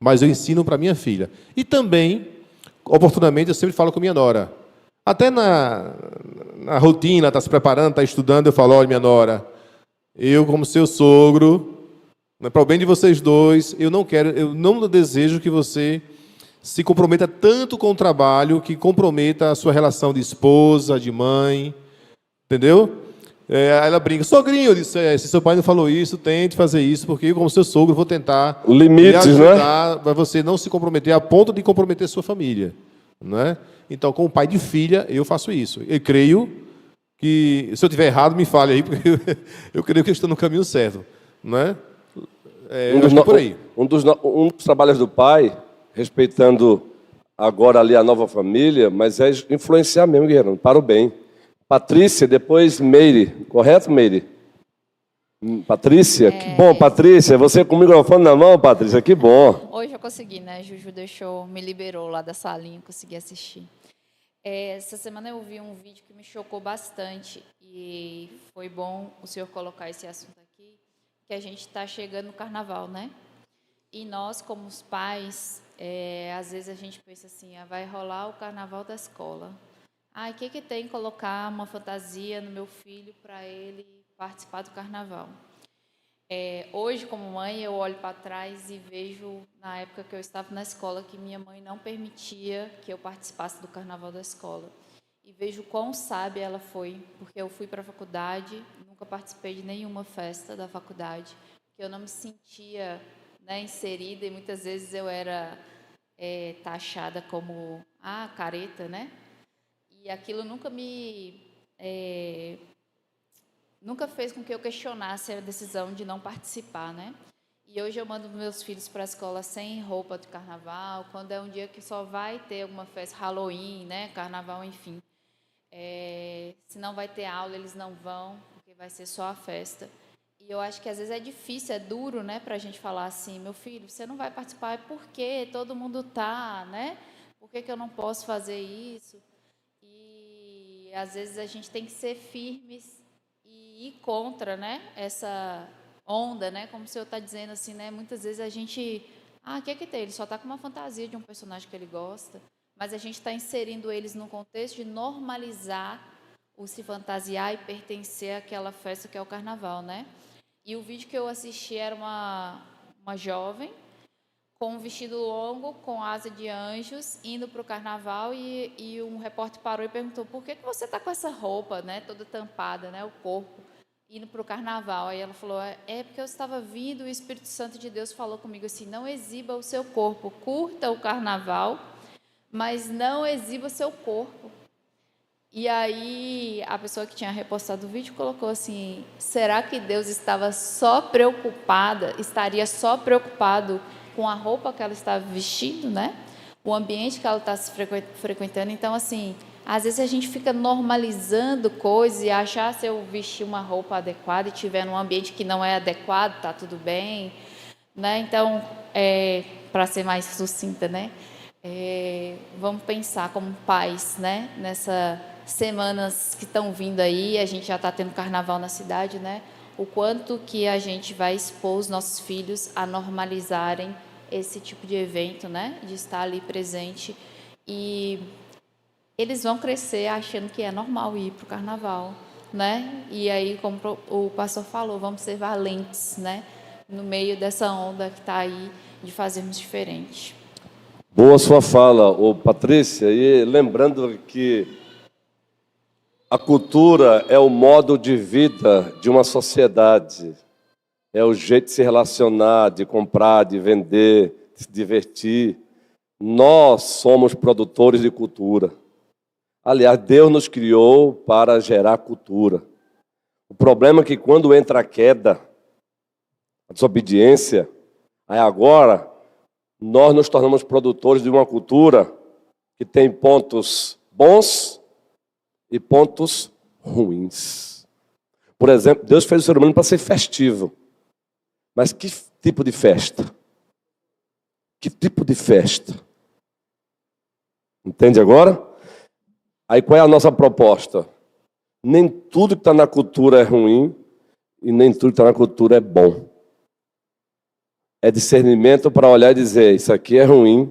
mas eu ensino para minha filha. E também, oportunamente, eu sempre falo com minha nora. Até na rotina, está se preparando, está estudando, eu falo, olha, minha nora, eu como seu sogro, para o bem de vocês dois, eu não desejo que você se comprometa tanto com o trabalho, que comprometa a sua relação de esposa, de mãe, entendeu? Aí ela brinca, sogrinho, eu disse, se seu pai não falou isso, tente fazer isso, porque eu como seu sogro vou tentar limites, lhe ajudar, para você não se comprometer a ponto de comprometer sua família, não é? Então, como pai de filha, eu faço isso. Eu creio que, se eu estiver errado, me fale aí, porque eu creio que eu estou no caminho certo. Não é? Por aí. Um dos trabalhos do pai, respeitando agora ali a nova família, mas é influenciar mesmo, guerreiro, para o bem. Patrícia, depois Meire. Correto, Meire? Patrícia? Que bom, Patrícia. Você com o microfone na mão, Patrícia, que bom. Hoje eu consegui, né? Juju me liberou lá da salinha, consegui assistir. Essa semana eu vi um vídeo que me chocou bastante e foi bom o senhor colocar esse assunto aqui, que a gente está chegando no carnaval, né? E nós, como os pais, às vezes a gente pensa assim, vai rolar o carnaval da escola. O que tem colocar uma fantasia no meu filho para ele participar do carnaval? Hoje, como mãe, eu olho para trás e vejo, na época que eu estava na escola, que minha mãe não permitia que eu participasse do carnaval da escola. E vejo quão sábia ela foi, porque eu fui para a faculdade, nunca participei de nenhuma festa da faculdade, porque eu não me sentia, né, inserida, e muitas vezes eu era taxada como careta, né? E aquilo nunca fez com que eu questionasse a decisão de não participar, né? E hoje eu mando meus filhos para a escola sem roupa de carnaval, quando é um dia que só vai ter alguma festa, Halloween, né? Carnaval, enfim. Se não vai ter aula, eles não vão, porque vai ser só a festa. E eu acho que às vezes é difícil, é duro, né? Para a gente falar assim, meu filho, você não vai participar, por quê? Todo mundo tá, né? Por que eu não posso fazer isso? E às vezes a gente tem que ser firmes e ir contra, né, essa onda, né, como o senhor está dizendo assim, né, muitas vezes a gente, o que tem? Ele só está com uma fantasia de um personagem que ele gosta, mas a gente está inserindo eles num contexto de normalizar o se fantasiar e pertencer àquela festa que é o carnaval, né? E o vídeo que eu assisti era uma jovem com um vestido longo, com asa de anjos, indo para o carnaval, e um repórter parou e perguntou, por que você está com essa roupa, né, toda tampada, né, o corpo, indo para o carnaval? Aí ela falou, porque eu estava vindo, o Espírito Santo de Deus falou comigo assim, não exiba o seu corpo, curta o carnaval, mas não exiba o seu corpo. E aí a pessoa que tinha repostado o vídeo colocou assim, será que Deus estaria só preocupado com a roupa que ela está vestindo, né? O ambiente que ela está se frequentando. Então, assim, Às vezes a gente fica normalizando coisas e acha, se eu vestir uma roupa adequada e estiver num ambiente que não é adequado, tá tudo bem, né? Então, para ser mais sucinta, né? Vamos pensar como pais, né? Nessas semanas que estão vindo aí, a gente já está tendo carnaval na cidade, né? O quanto que a gente vai expor os nossos filhos a normalizarem esse tipo de evento, né? De estar ali presente. E eles vão crescer achando que é normal ir para o carnaval, né? E aí, como o pastor falou, vamos ser valentes, né? No meio dessa onda que está aí de fazermos diferente. Boa sua fala, Patrícia, e lembrando que a cultura é o modo de vida de uma sociedade, é o jeito de se relacionar, de comprar, de vender, de se divertir. Nós somos produtores de cultura. Aliás, Deus nos criou para gerar cultura. O problema é que quando entra a queda, a desobediência, aí agora nós nos tornamos produtores de uma cultura que tem pontos bons e pontos ruins. Por exemplo, Deus fez o ser humano para ser festivo. Mas que tipo de festa? Que tipo de festa? Entende agora? Aí qual é a nossa proposta? Nem tudo que está na cultura é ruim e nem tudo que está na cultura é bom. É discernimento para olhar e dizer, isso aqui é ruim,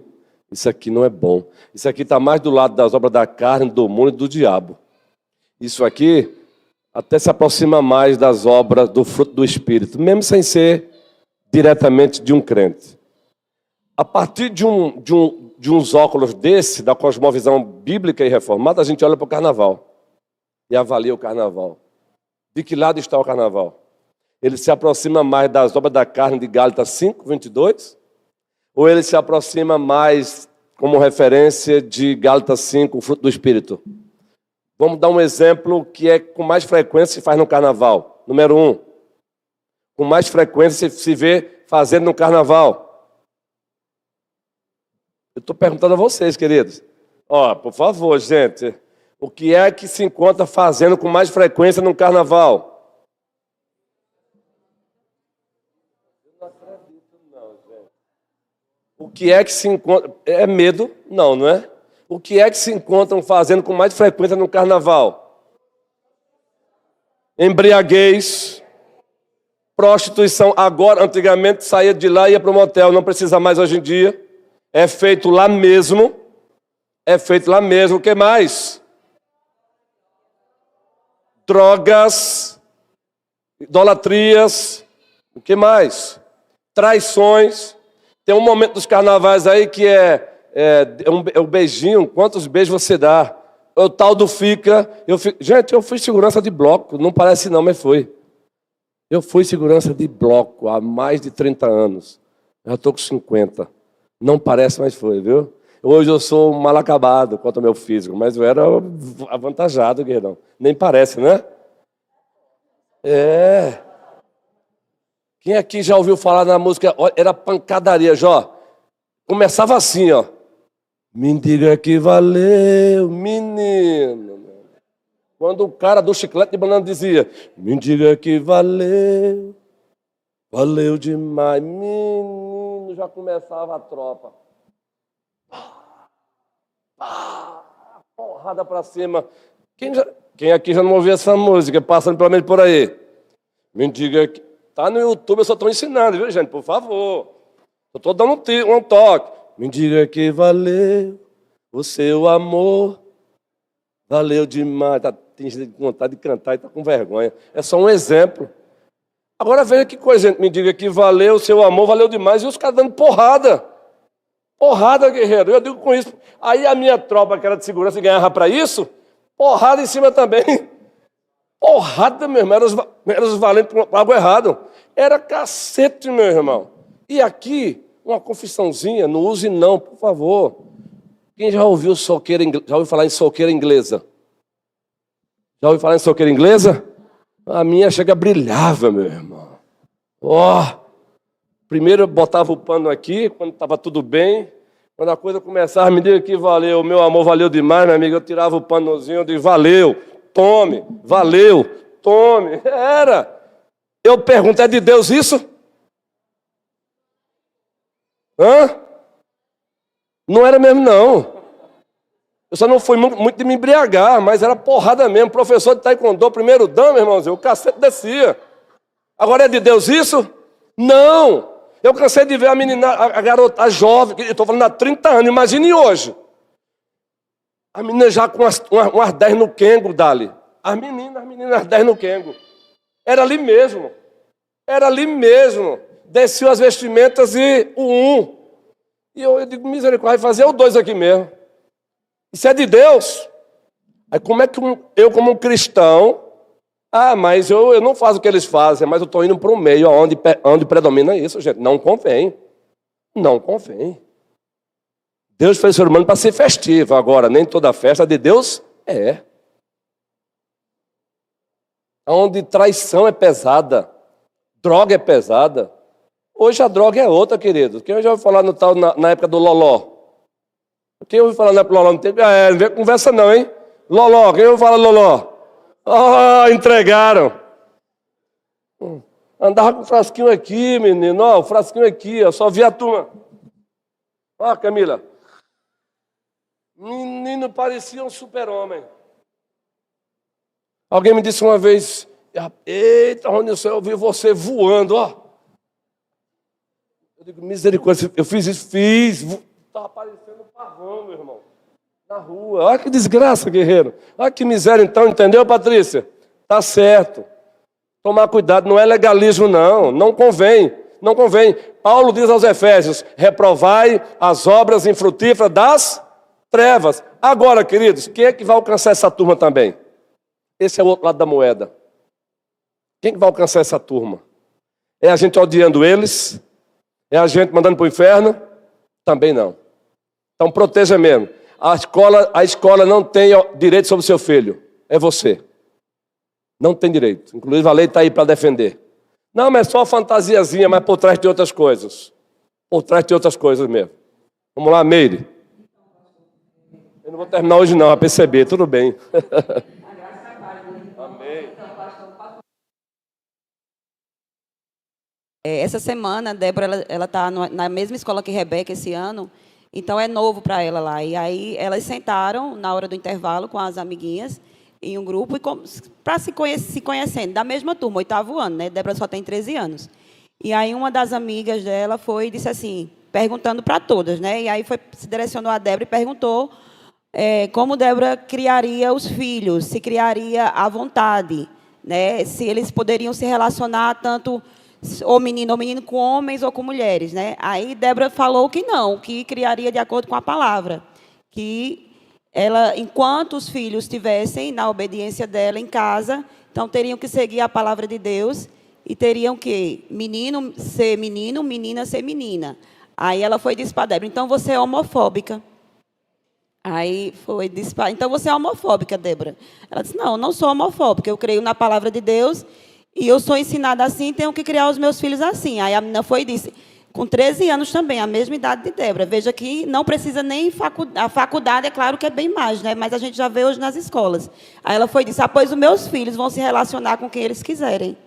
isso aqui não é bom. Isso aqui está mais do lado das obras da carne, do mundo e do diabo. Isso aqui até se aproxima mais das obras do fruto do Espírito, mesmo sem ser diretamente de um crente. A partir de uns óculos desse, da cosmovisão bíblica e reformada, a gente olha para o carnaval e avalia o carnaval. De que lado está o carnaval? Ele se aproxima mais das obras da carne de Gálatas 5, 22? Ou ele se aproxima mais como referência de Gálatas 5, o fruto do Espírito? Vamos dar um exemplo que com mais frequência se faz no carnaval. Número 1. Com mais frequência se vê fazendo no carnaval. Eu estou perguntando a vocês, queridos. Por favor, gente. O que é que se encontra fazendo com mais frequência no carnaval? O que é que se encontra... É medo? Não, não é? O que é que se encontram fazendo com mais frequência no carnaval? Embriaguez, prostituição. Agora, antigamente, saía de lá e ia para o motel. Não precisa mais hoje em dia. É feito lá mesmo. É feito lá mesmo. O que mais? Drogas, idolatrias. O que mais? Traições. Tem um momento dos carnavais aí que é um beijinho. Quantos beijos você dá? O tal do fica. Gente, eu fui segurança de bloco. Não parece não, mas foi. Eu fui segurança de bloco há mais de 30 anos. Já estou com 50. Não parece, mas foi, viu? Hoje eu sou mal acabado quanto ao meu físico, mas eu era avantajado, guerreirão. Nem parece, né? Quem aqui já ouviu falar na música? Era pancadaria, Jó. Começava assim, ó. Me diga que valeu, menino. Quando o cara do chiclete de banana dizia, me diga que valeu, valeu demais, menino, já começava a tropa. Porrada pra cima. Quem aqui já não ouviu essa música, passando pelo menos por aí? Me diga que... Tá no YouTube, eu só estou ensinando, viu, gente? Por favor. Eu estou dando um toque. Me diga que valeu o seu amor. Valeu demais. Tem gente com vontade de cantar e está com vergonha. É só um exemplo. Agora veja que coisa, gente. Me diga que valeu o seu amor, valeu demais. E os caras dando porrada. Porrada, guerreiro. Eu digo com isso. Aí a minha tropa, que era de segurança, ganhava para isso. Porrada em cima também. Porrada, meu irmão, eram os valentes com algo errado. Era cacete, meu irmão. E aqui, uma confissãozinha, não use não, por favor. Quem já ouviu já ouviu falar em soqueira inglesa? Já ouviu falar em soqueira inglesa? A minha chega brilhava, meu irmão. Primeiro eu botava o pano aqui, quando estava tudo bem. Quando a coisa começava, me diga que valeu, meu amor valeu demais, minha amiga, eu tirava o panozinho, eu dizia, valeu, tome, valeu, tome. Era. Eu pergunto, é de Deus isso? Hã? Não era mesmo, não. Eu só não fui muito de me embriagar, mas era porrada mesmo. Professor de taekwondo, primeiro dan, meu irmãozinho, o cacete descia. Agora é de Deus isso? Não. Eu cansei de ver a menina, a garota, a jovem, eu estou falando há 30 anos, imagine hoje. A menina já com umas 10 no quengo, Dali. As meninas 10 no quengo. Era ali mesmo. Era ali mesmo. Desciam as vestimentas e o um. E eu digo, misericórdia, vai fazer o 2 aqui mesmo. Isso é de Deus. Aí como é que eu como um cristão, mas eu não faço o que eles fazem, mas eu estou indo para o meio onde predomina isso, gente. Não convém. Não convém. Deus fez o ser humano para ser festivo. Agora, nem toda festa de Deus é. Onde traição é pesada, droga é pesada. Hoje a droga é outra, querido. Quem já ouviu falar na época do Loló? Quem ouviu falar na época do Loló? Não vem conversa não, hein? Loló, quem ouviu falar Loló? Entregaram. Andava com o frasquinho aqui, menino. O frasquinho aqui, só via a turma. Camila. Menino parecia um super-homem. Alguém me disse uma vez, eita, Ronilson, eu vi você voando, Eu digo, misericórdia, eu fiz isso, estava parecendo um pavão, meu irmão, na rua. Olha que desgraça, guerreiro. Olha que miséria então, entendeu, Patrícia? Tá certo. Tomar cuidado, não é legalismo não, não convém. Paulo diz aos Efésios, reprovai as obras infrutíferas das trevas. Agora, queridos, quem é que vai alcançar essa turma também? Esse é o outro lado da moeda. Quem que vai alcançar essa turma? É a gente odiando eles? É a gente mandando para o inferno? Também não. Então proteja mesmo. A escola não tem direito sobre o seu filho. É você. Não tem direito. Inclusive a lei está aí para defender. Não, mas é só fantasiazinha, mas por trás de outras coisas. Por trás de outras coisas mesmo. Vamos lá, Meire. Eu não vou terminar hoje não, a perceber, tudo bem. Amém. Essa semana, a Débora, ela está na mesma escola que Rebeca esse ano, então é novo para ela lá. E aí elas sentaram na hora do intervalo com as amiguinhas em um grupo para se conhecendo, da mesma turma, 8º ano, né? Débora só tem 13 anos. E aí uma das amigas dela foi e disse assim, perguntando para todas, né? E aí se direcionou a Débora e perguntou como Débora criaria os filhos, se criaria à vontade, né? Se eles poderiam se relacionar tanto ou menino com homens ou com mulheres, né? Aí Débora falou que não, que criaria de acordo com a palavra, que ela, enquanto os filhos estivessem na obediência dela em casa, então teriam que seguir a palavra de Deus e teriam que menino ser menino, menina ser menina. Aí ela foi e disse para Débora, então você é homofóbica. Aí disse, então você é homofóbica, Débora. Ela disse, não, eu não sou homofóbica, eu creio na palavra de Deus e eu sou ensinada assim, tenho que criar os meus filhos assim. Aí a menina foi e disse, com 13 anos também, a mesma idade de Débora. Veja que não precisa nem a faculdade, é claro que é bem mais, né? Mas a gente já vê hoje nas escolas. Aí ela foi e disse, pois os meus filhos vão se relacionar com quem eles quiserem.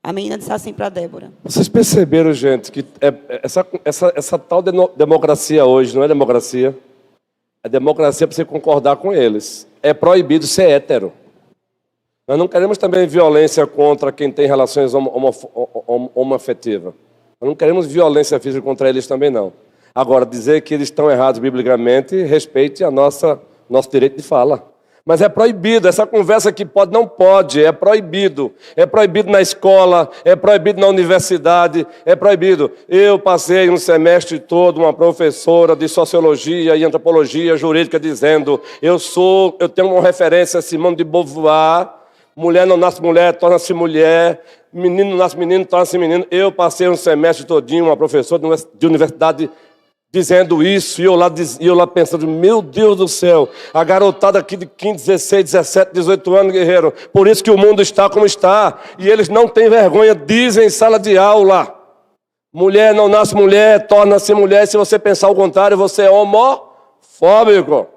A menina disse assim para Débora. Vocês perceberam, gente, que essa tal democracia hoje não é democracia? É democracia para você concordar com eles. É proibido ser hétero. Nós não queremos também violência contra quem tem relações homoafetivas. Nós não queremos violência física contra eles também, não. Agora, dizer que eles estão errados biblicamente, respeite nosso direito de fala. Mas é proibido, essa conversa que não pode, é proibido. É proibido na escola, é proibido na universidade, é proibido. Eu passei um semestre todo, uma professora de sociologia e antropologia jurídica dizendo, eu tenho uma referência a Simone de Beauvoir, mulher não nasce mulher, torna-se mulher, menino não nasce menino, torna-se menino. Eu passei um semestre todinho, uma professora de universidade dizendo isso, e eu lá pensando, meu Deus do céu, a garotada aqui de 15, 16, 17, 18 anos, guerreiro, por isso que o mundo está como está, e eles não têm vergonha, dizem em sala de aula, Mulher não nasce mulher, torna-se mulher. Se você pensar o contrário, você é homofóbico.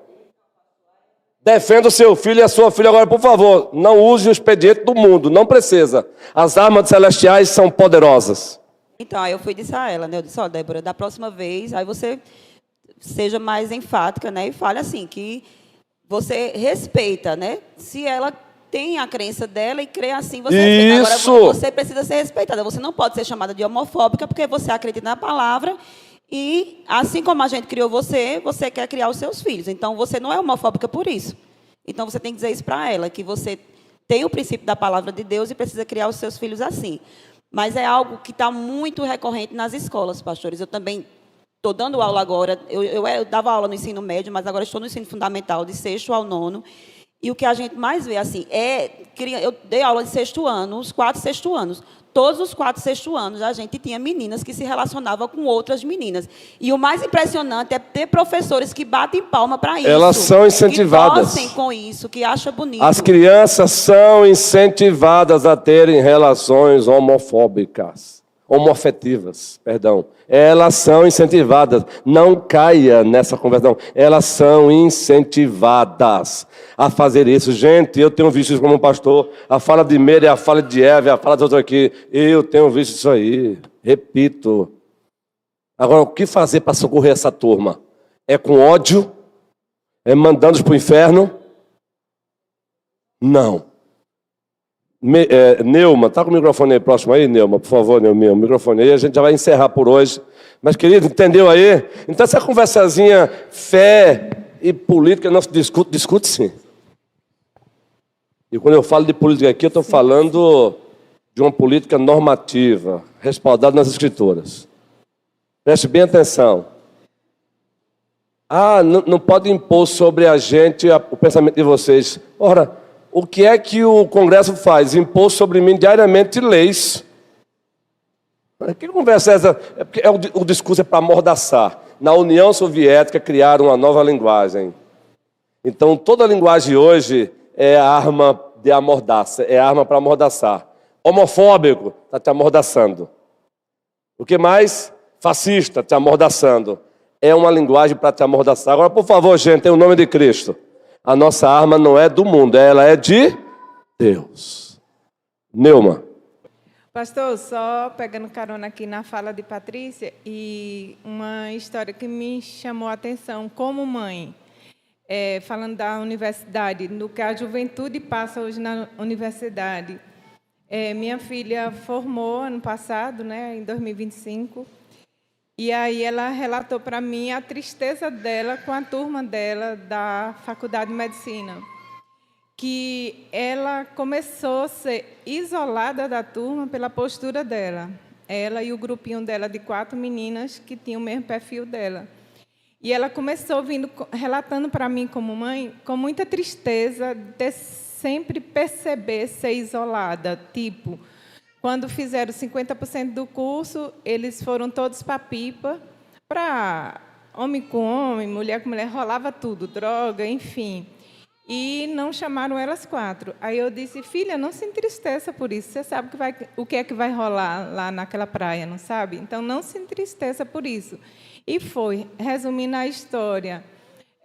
Defenda o seu filho e a sua filha. Agora, por favor, não use o expediente do mundo. Não precisa. As armas celestiais são poderosas. Então, aí eu fui e disse a ela, né? Eu disse, ó, Débora, da próxima vez, aí você seja mais enfática, né? E fale assim, que você respeita, né? Se ela tem a crença dela e crê assim, você respeita. Isso! Agora, você precisa ser respeitada. Você não pode ser chamada de homofóbica porque você acredita na palavra e, assim como a gente criou você, você quer criar os seus filhos. Então, você não é homofóbica por isso. Então, você tem que dizer isso para ela, que você tem o princípio da palavra de Deus e precisa criar os seus filhos assim. Mas é algo que está muito recorrente nas escolas, pastores. Eu também estou dando aula agora. Eu dava aula no ensino médio, mas agora estou no ensino fundamental, de 6º ao 9º. E o que a gente mais vê, assim, eu dei aula de 6º ano, os 4 6º anos. Todos os 4 6º anos, a gente tinha meninas que se relacionavam com outras meninas. E o mais impressionante é ter professores que batem palma para isso. Elas são incentivadas. Que torcem com isso, que acham bonito. As crianças são incentivadas a terem relações homoafetivas, perdão. Elas são incentivadas. Não caia nessa conversão. Elas são incentivadas a fazer isso. Gente, eu tenho visto isso como pastor. A fala de Meire, a fala de Eva, a fala de outro aqui. Eu tenho visto isso aí. Repito. Agora, o que fazer para socorrer essa turma? É com ódio? É mandando-os para o inferno? Não. Neuma, está com o microfone aí próximo aí, Neuma? Por favor, Neuma, o microfone aí. A gente já vai encerrar por hoje. Mas, querido, entendeu aí? Então, essa conversazinha, fé e política, não se discute, discute sim. E quando eu falo de política aqui, eu estou falando de uma política normativa, respaldada nas Escrituras. Preste bem atenção. Não pode impor sobre a gente o pensamento de vocês. Ora, o que é que o Congresso faz? Impor sobre mim diariamente leis. Que conversa é essa? É porque o discurso é para amordaçar. Na União Soviética criaram uma nova linguagem. Então, toda a linguagem hoje é arma de amordaça, é arma para amordaçar. Homofóbico, está te amordaçando. O que mais? Fascista, te amordaçando. É uma linguagem para te amordaçar. Agora, por favor, gente, em nome de Cristo, a nossa arma não é do mundo, ela é de Deus. Neuma. Pastor, só pegando carona aqui na fala de Patrícia, e uma história que me chamou a atenção como mãe, falando da universidade, no que a juventude passa hoje na universidade. Minha filha formou ano passado, né, em 2025, e aí ela relatou para mim a tristeza dela com a turma dela da Faculdade de Medicina, que ela começou a ser isolada da turma pela postura dela. Ela e o grupinho dela de 4 meninas que tinham o mesmo perfil dela. E ela começou relatando para mim como mãe, com muita tristeza, de sempre perceber ser isolada. Tipo, quando fizeram 50% do curso, eles foram todos para a pipa, para homem com homem, mulher com mulher, rolava tudo, droga, enfim. E não chamaram elas 4. Aí eu disse, filha, não se entristeça por isso. Você sabe o que é que vai rolar lá naquela praia, não sabe? Então, não se entristeça por isso. E foi, resumindo a história,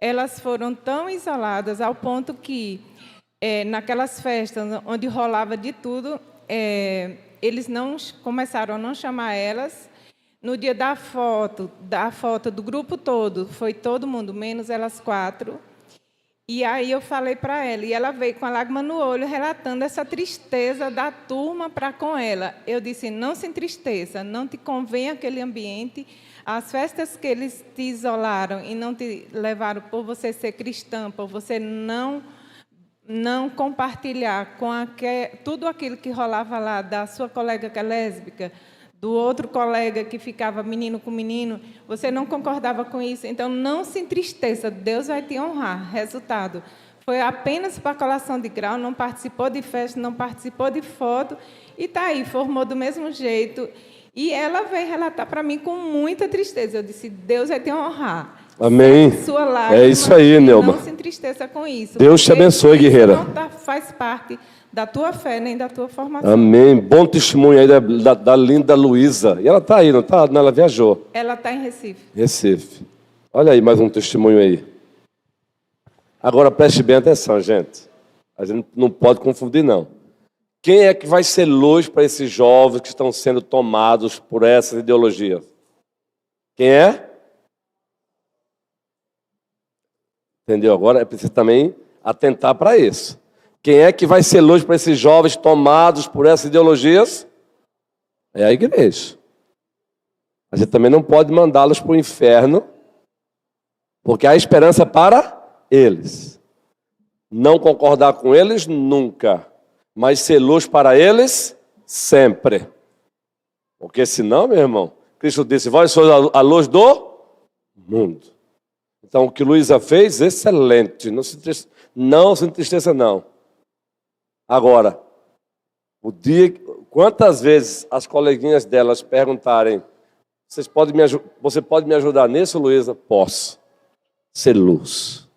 elas foram tão isoladas ao ponto que, naquelas festas onde rolava de tudo, eles não começaram a não chamar elas. No dia da foto do grupo todo, foi todo mundo, menos elas 4. E aí eu falei para ela, e ela veio com a lágrima no olho, relatando essa tristeza da turma para com ela. Eu disse, não se entristeça, não te convém aquele ambiente. As festas que eles te isolaram e não te levaram por você ser cristã, por você não compartilhar com tudo aquilo que rolava lá, da sua colega que é lésbica, do outro colega que ficava menino com menino, você não concordava com isso, então não se entristeça, Deus vai te honrar. Resultado, foi apenas para a colação de grau, não participou de festa, não participou de foto, e está aí, formou do mesmo jeito. E ela veio relatar para mim com muita tristeza. Eu disse, Deus vai te honrar. Amém. Sua lágrima, É isso aí, Nelma. Não se entristeça com isso. Deus te porque abençoe, isso guerreira. Não faz parte da tua fé, nem da tua formação. Amém. Bom testemunho aí da linda Luísa. E ela está aí, não está? Ela viajou. Ela está em Recife. Recife. Olha aí mais um testemunho aí. Agora preste bem atenção, gente. A gente não pode confundir, não. Quem é que vai ser luz para esses jovens que estão sendo tomados por essas ideologias? Quem é? Entendeu? Agora é preciso também atentar para isso. Quem é que vai ser luz para esses jovens tomados por essas ideologias? É a igreja. A gente também não pode mandá-los para o inferno, porque há esperança para eles. Não concordar com eles nunca, mas ser luz para eles sempre. Porque senão, meu irmão, Cristo disse: vós sois a luz do mundo. Então, o que Luísa fez, excelente. Não se entristeça, não. Agora, quantas vezes as coleguinhas delas perguntarem: você pode me ajudar nisso, Luísa? Posso. Ser luz.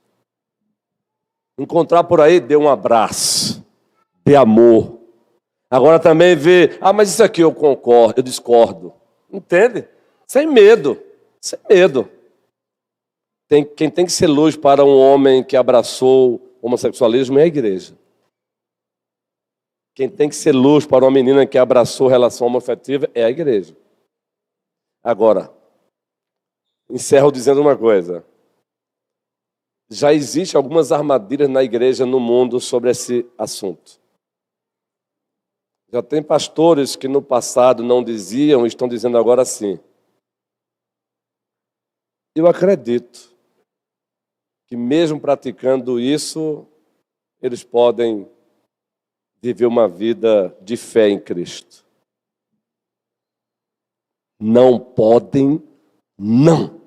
Encontrar por aí, dê um abraço. Dê amor. Agora também vê: mas isso aqui eu concordo, eu discordo. Entende? Sem medo. Sem medo. Quem tem que ser luz para um homem que abraçou o homossexualismo é a igreja. Quem tem que ser luz para uma menina que abraçou relação homoafetiva é a igreja. Agora, encerro dizendo uma coisa. Já existem algumas armadilhas na igreja no mundo sobre esse assunto. Já tem pastores que no passado não diziam e estão dizendo agora sim. Eu acredito que mesmo praticando isso, eles podem viver uma vida de fé em Cristo. Não podem, não.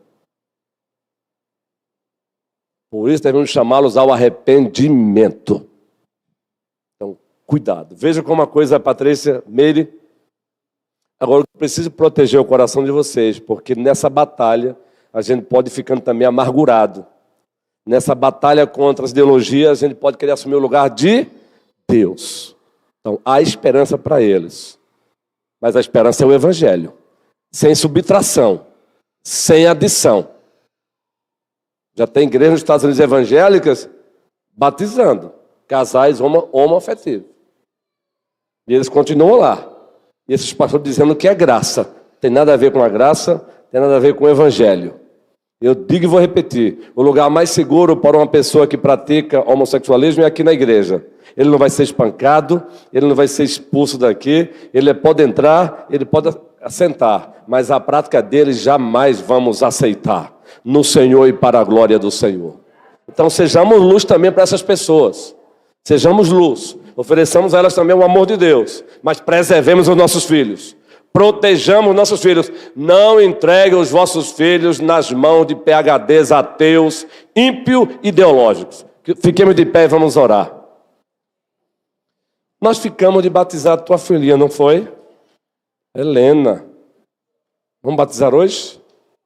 Por isso devemos chamá-los ao arrependimento. Então, cuidado. Veja como a coisa, Patrícia, Meire. Agora, eu preciso proteger o coração de vocês, porque nessa batalha a gente pode ir ficando também amargurado. Nessa batalha contra as ideologias, a gente pode querer assumir o lugar de Deus. Então, há esperança para eles. Mas a esperança é o Evangelho. Sem subtração. Sem adição. Já tem igreja nos Estados Unidos evangélicas batizando casais homoafetivos. E eles continuam lá. E esses pastores dizendo que é graça. Tem nada a ver com a graça, tem nada a ver com o Evangelho. Eu digo e vou repetir: o lugar mais seguro para uma pessoa que pratica homossexualismo é aqui na igreja. Ele não vai ser espancado, ele não vai ser expulso daqui, ele pode entrar, ele pode assentar, mas a prática dele jamais vamos aceitar no Senhor e para a glória do Senhor. Então sejamos luz também para essas pessoas. Sejamos luz, ofereçamos a elas também o amor de Deus, mas preservemos os nossos filhos. Protejamos nossos filhos. Não entregue os vossos filhos nas mãos de PhDs ateus, ímpio ideológicos. Fiquemos de pé e vamos orar. Nós ficamos de batizar tua filhinha, não foi? Helena. Vamos batizar hoje?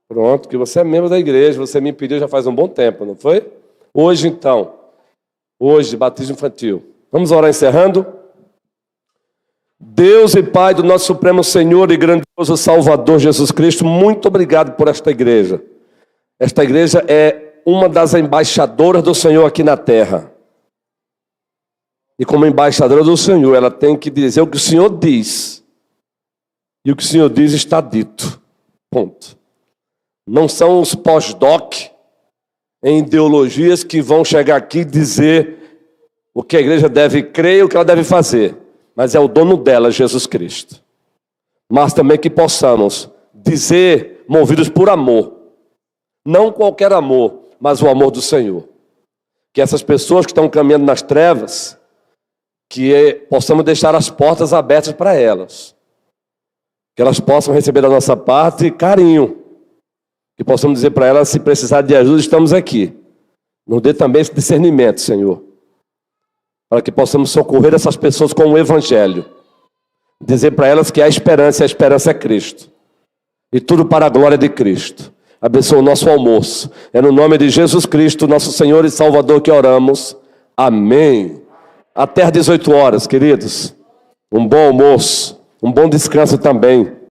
Pronto, que você é membro da igreja, você me pediu já faz um bom tempo, não foi? Hoje então. Hoje, batismo infantil. Vamos orar encerrando? Deus e Pai do nosso Supremo Senhor e grandioso Salvador Jesus Cristo, muito obrigado por esta igreja. Esta igreja é uma das embaixadoras do Senhor aqui na terra. E como embaixadora do Senhor, ela tem que dizer o que o Senhor diz. E o que o Senhor diz está dito. Ponto. Não são os pós-doc em ideologias que vão chegar aqui e dizer o que a igreja deve crer e o que ela deve fazer. Mas é o dono dela, Jesus Cristo. Mas também que possamos dizer, movidos por amor. Não qualquer amor, mas o amor do Senhor. Que essas pessoas que estão caminhando nas trevas, possamos deixar as portas abertas para elas. Que elas possam receber da nossa parte carinho. Que possamos dizer para elas, se precisar de ajuda, estamos aqui. Nos dê também esse discernimento, Senhor. Para que possamos socorrer essas pessoas com o Evangelho. Dizer para elas que há esperança, e a esperança é Cristo. E tudo para a glória de Cristo. abençoa o nosso almoço. É no nome de Jesus Cristo, nosso Senhor e Salvador, que oramos. Amém. Até às 18 horas, queridos. Um bom almoço, um bom descanso também.